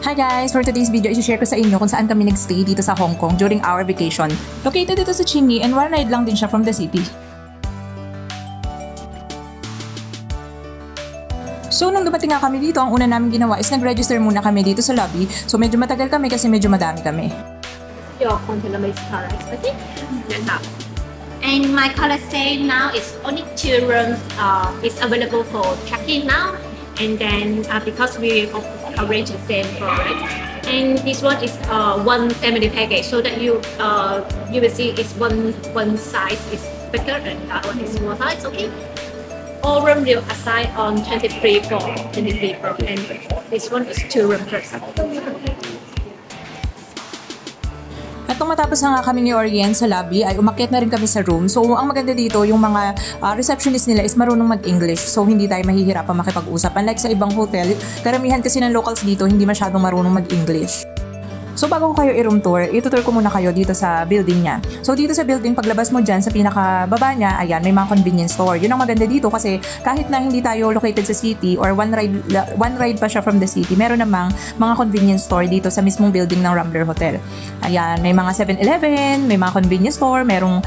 Hi guys! For today's video, i-share ko sa inyo kung saan kami nagstay dito sa Hong Kong during our vacation. Located dito sa Chin Lee and one ride lang din siya from the city. So, nung dumating nga kami dito, ang una namin ginawa is nag-register muna kami dito sa lobby. So, medyo matagal kami kasi medyo madami kami. Your container is correct, okay? Now. And my color say now is only 2 rooms is available for check-in now. And then because we arrange the same for it. And this one is one family package, so that you will see it's one size is bigger and that one is small size, okay? All room will assign on 23 floor, and this one is 2 room first. At nung matapos na nga kami ni Orient sa lobby, ay umakyat na rin kami sa room. So, ang maganda dito, yung mga receptionist nila is marunong mag-English. So, hindi tayo mahihirapan makipag-usap. Unlike sa ibang hotel, karamihan kasi ng locals dito, hindi masyadong marunong mag-English. So, bago ko kayo i-room tour, itutur ko muna kayo dito sa building niya. So, dito sa building, paglabas mo dyan sa pinakababa niya, ayan, may mga convenience store. Yun ang maganda dito kasi kahit na hindi tayo located sa city or one ride pa siya from the city, meron namang mga convenience store dito sa mismong building ng Rambler Hotel. Ayan, may mga 7-Eleven, may mga convenience store, merong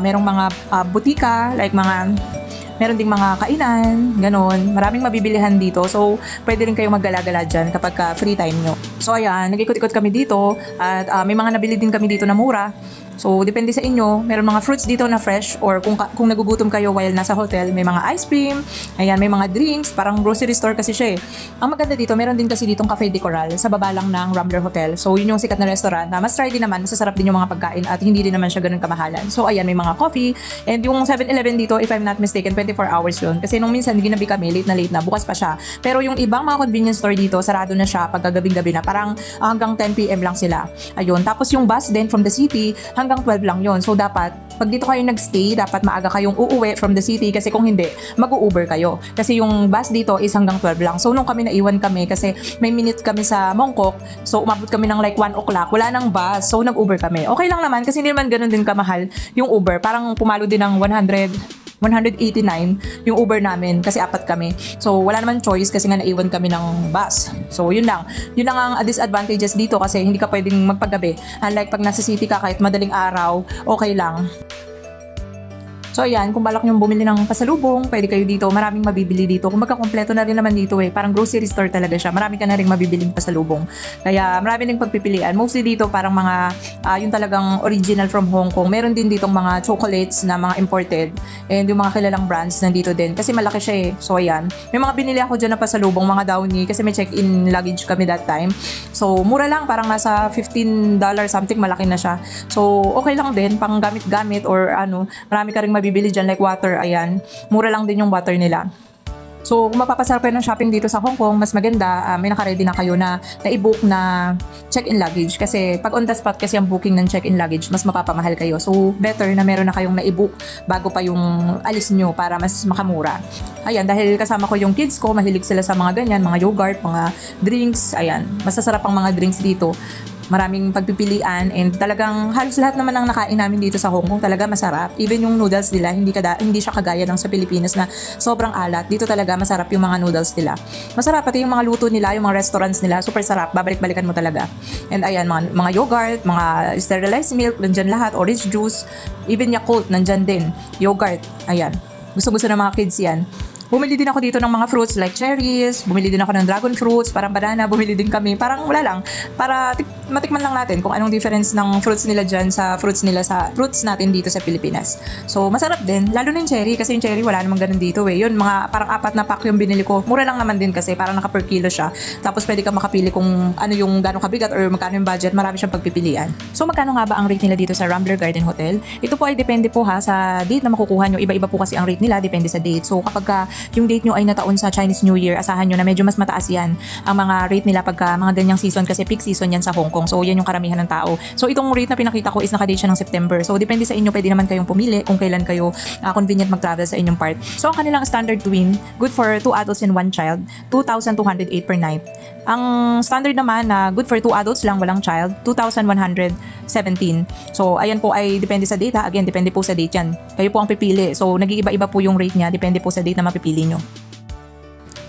mga butika, like meron ding mga kainan, ganon. Maraming mabibilihan dito. So, pwede rin kayong maggala-gala dyan kapag free time nyo. So, ayan, nag-ikot-ikot kami dito at may mga nabili din kami dito na mura. So, depende sa inyo. Meron mga fruits dito na fresh or kung nagugutom kayo while nasa hotel, may mga ice cream, ayan, may mga drinks, parang grocery store kasi siya eh. Ang maganda dito, meron din kasi ditong Cafe de Coral sa baba lang ng Rambler Hotel. So, yun yung sikat na restaurant na mas try din naman, masasarap din yung mga pagkain at hindi din naman siya ganun kamahalan. So, ayan, may mga coffee and yung 7-Eleven dito, if I'm not mistaken, 24 hours yun. Kasi nung minsan, ginabi kami, late na, bukas pa siya. Pero yung ibang mga convenience store dito, sarado na siya pag gabing-gabi na. Parang hanggang 10 PM lang sila. Ayun. Tapos yung bus din from the city, hanggang 12 lang yon. So dapat pag dito kayo nagstay, dapat maaga kayong uuwi from the city kasi kung hindi, mag-u-Uber kayo. Kasi yung bus dito is hanggang 12 lang. So nung kami naiwan kami kasi may minute kami sa Mongkok, so umabot kami ng like 1 o'clock, wala nang bus. So nag-Uber kami. Okay lang naman kasi hindi naman ganun din kamahal yung Uber. Parang pumalo din ng 189 yung Uber namin kasi 4 kami. So, wala naman choice kasi nga naiwan kami ng bus. So, yun lang. Yun lang ang disadvantages dito kasi hindi ka pwedeng magpagabi. Unlike pag nasa city ka kahit madaling araw, okay lang. So ayan, kung balak nyo bumili ng pasalubong, pwede kayo dito. Maraming mabibili dito. Kung magkakompleto na rin naman dito eh. Parang grocery store talaga siya. Marami ka na rin mabibiling pasalubong. Kaya marami rin pagpipilian. Mostly dito parang mga, yung talagang original from Hong Kong. Meron din ditong mga chocolates na mga imported. And yung mga kilalang brands nandito din. Kasi malaki siya eh. So ayan. May mga binili ako dyan na pasalubong, mga Downy. Kasi may check-in luggage kami that time. So mura lang. Parang nasa $15 something. Malaki na siya. So okay lang din. Pang gamit-gamit or ano. Marami ka rin bibili dyan like water, ayan. Mura lang din yung water nila. So, kung mapapasarap kayo ng shopping dito sa Hong Kong, mas maganda, may nakaready na kayo na i-book na check-in luggage. Kasi pag on the spot kasi ang booking ng check-in luggage, mas mapapamahal kayo. So, better na meron na kayong na-i-book bago pa yung alis nyo para mas makamura. Ayan, dahil kasama ko yung kids ko, mahilig sila sa mga ganyan, mga yogurt, mga drinks, ayan. Masasarap ang mga drinks dito. Maraming pagpipilian and talagang halos lahat naman ng nakain namin dito sa Hong Kong talaga masarap. Even yung noodles nila, hindi siya kagaya ng sa Pilipinas na sobrang alat. Dito talaga masarap yung mga noodles nila. Masarap pati yung mga luto nila, yung mga restaurants nila, super sarap. Babalik-balikan mo talaga. And ayan, mga yogurt, mga sterilized milk, nandyan lahat, orange juice, even Yakult, nandyan din. Yogurt, ayan. Gusto-gusto ng mga kids yan. Bumili din ako dito ng mga fruits like cherries, bumili din ako ng dragon fruits, parang banana, bumili din kami. Parang wala lang, para matikman lang natin kung anong difference ng fruits nila dyan sa fruits natin dito sa Pilipinas. So, masarap din, lalo na yung cherry, kasi yung cherry wala namang ganun dito eh. Yun, mga parang 4 na pack yung binili ko. Mura lang naman din kasi, parang naka per kilo siya. Tapos pwede ka makapili kung ano yung gano'ng kabigat or magkano yung budget, marami siyang pagpipilian. So, magkano nga ba ang rate nila dito sa Rambler Garden Hotel? Ito po ay depende po ha sa date na makukuha nyo. Iba-iba po kasi ang rate nila, depende sa date. So, kapag yung date nyo ay nataon sa Chinese New Year, asahan nyo na medyo mas mataas yan ang mga rate nila pagka mga ganyang season kasi peak season yan sa Hong Kong. So, yan yung karamihan ng tao. So, itong rate na pinakita ko is nakadate siya ng September. So, depende sa inyo, pwede naman kayong pumili kung kailan kayo convenient mag-travel sa inyong part. So, ang kanilang standard twin, good for 2 adults and 1 child, 2,208 per night. Ang standard naman na good for 2 adults lang, walang child, 2,117. So, ayan po ay depende sa date. Again, depende po sa date yan. Kayo po ang pipili. So, nag-iiba-iba po yung rate niya. Depende po sa date na mapipili nyo.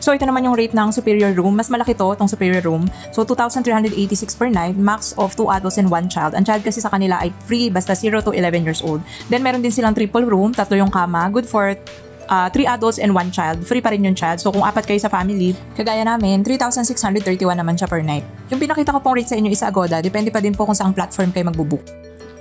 So ito naman yung rate ng superior room. Mas malaki to, tong superior room. So 2,386 per night, max of 2 adults and 1 child. Ang child kasi sa kanila ay free basta 0 to 11 years old. Then meron din silang triple room, 3 yung kama, good for 3 adults and 1 child. Free pa rin yung child. So kung 4 kayo sa family, kagaya namin, 3,631 naman siya per night. Yung pinakita ko pong rate sa inyo is Agoda. Depende pa din po kung saang platform kayo magbubook.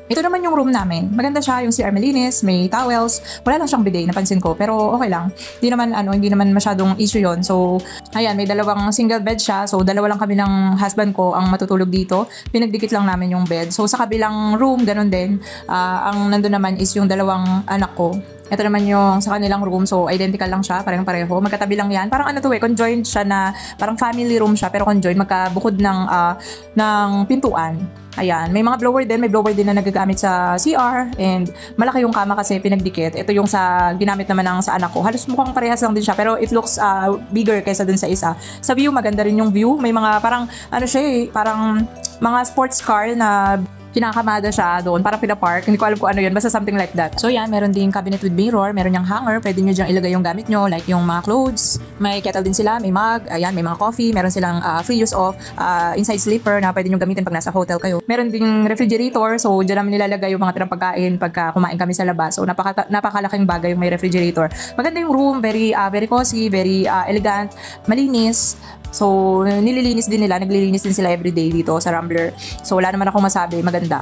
Ito naman yung room namin. Maganda siya, yung CR malinis, may towels. Wala lang siyang bidet, napansin ko. Pero okay lang. Hindi naman masyadong issue yon. So, ayan, may dalawang single bed siya. So, dalawa lang kami ng husband ko ang matutulog dito. Pinagdikit lang namin yung bed. So, sa kabilang room, ganun din. Ang nandun naman is yung dalawang anak ko. Ito naman yung sa kanilang room. So, identical lang siya. Parehong-pareho. Magkatabi lang yan. Parang conjoined siya na parang family room siya. Pero conjoined. Magkabukod ng pintuan. Ayan. May mga blower din. May blower din na nagagamit sa CR. And malaki yung kama kasi pinagdikit. Ito yung sa ginamit naman ng sa anak ko. Halos mukhang parehas lang din siya. Pero it looks bigger kaysa dun sa isa. Sa view, maganda rin yung view. May mga parang, parang mga sports car na kinakamada siya doon, parang pinapark. Hindi ko alam kung ano yun, basta something like that. So yan, meron din cabinet with mirror, meron yung hanger, pwede nyo dyan ilagay yung gamit nyo, like yung mga clothes. May kettle din sila, may mug, ayan, may mga coffee, meron silang free use of inside sleeper na pwede nyo gamitin pag nasa hotel kayo. Meron ding refrigerator, so dyan namin nilalagay yung mga tirang pagkain pagka kumain kami sa labas. So napakalaking bagay yung may refrigerator. Maganda yung room, very cozy, very elegant, malinis. So, naglilinis din sila everyday dito sa Rambler. So, wala naman akong masabi, maganda.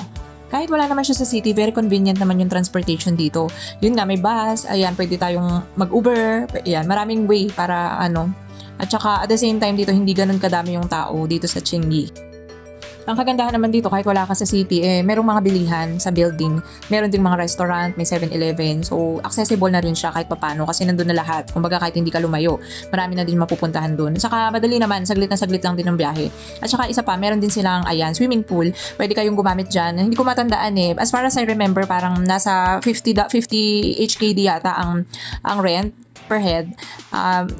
Kahit wala naman siya sa city, very convenient naman yung transportation dito. Yun nga, may bus, ayan, pwede tayong mag-Uber, ayan, maraming way para At saka, at the same time dito, hindi ganun kadami yung tao dito sa Chingy. Ang kagandahan naman dito, kahit wala ka sa city, merong mga bilihan sa building. Meron din mga restaurant, may 7-Eleven. So, accessible na rin siya kahit papano kasi nandun na lahat. Kumbaga kahit hindi ka lumayo, marami na din mapupuntahan dun. Saka madali naman, saglit na saglit lang din ang biyahe. At saka isa pa, meron din silang, swimming pool. Pwede kayong gumamit dyan. Hindi ko matandaan As far as I remember, parang nasa 50 HKD yata ang rent per head.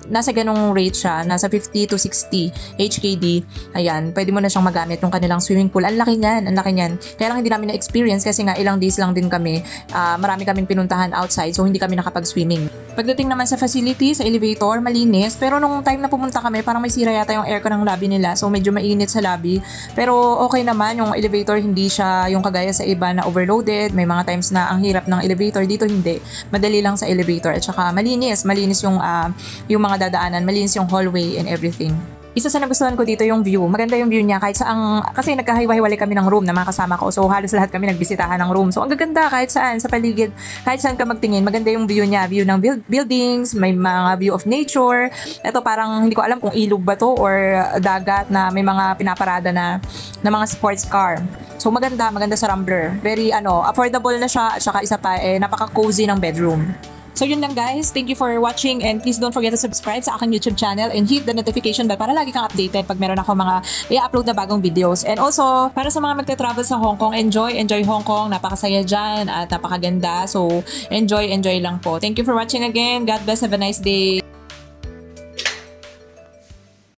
Nasa ganong rate siya, nasa 50 to 60 HKD. Ayan, pwede mo na siyang magamit yung kanilang swimming pool. Ang laki niyan. Kaya lang hindi namin na-experience kasi nga ilang days lang din kami. Marami kaming pinuntahan outside so hindi kami nakapag-swimming. Pagdating naman sa facility, sa elevator, malinis. Pero nung time na pumunta kami, parang may sira yata yung aircon ng lobby nila. So medyo mainit sa lobby. Pero okay naman, yung elevator hindi siya yung kagaya sa iba na overloaded. May mga times na ang hirap ng elevator. Dito hindi. Madali lang sa elevator. At saka malinis yung mga dadaanan, malinis yung hallway and everything. Isa sa nagustuhan ko dito yung view. Maganda yung view niya kahit kasi nagkahiwa-hiwalay kami ng room na mga kasama ko. So halos lahat kami nagbisitahan ng room. So ang gaganda kahit saan sa paligid, kahit saan ka magtingin, maganda yung view niya. View ng buildings, may mga view of nature. Ito parang hindi ko alam kung ilog ba to or dagat na may mga pinaparada na mga sports car. So maganda sa Rambler. Very affordable na siya at saka isa pa napaka-cozy ng bedroom. So yun lang guys, thank you for watching and please don't forget to subscribe sa aking YouTube channel and hit the notification bell para lagi kang updated pag meron ako mga i-upload na bagong videos. And also, para sa mga magta-travel sa Hong Kong, enjoy Hong Kong, napakasaya dyan at napakaganda. So enjoy lang po. Thank you for watching again. God bless, have a nice day.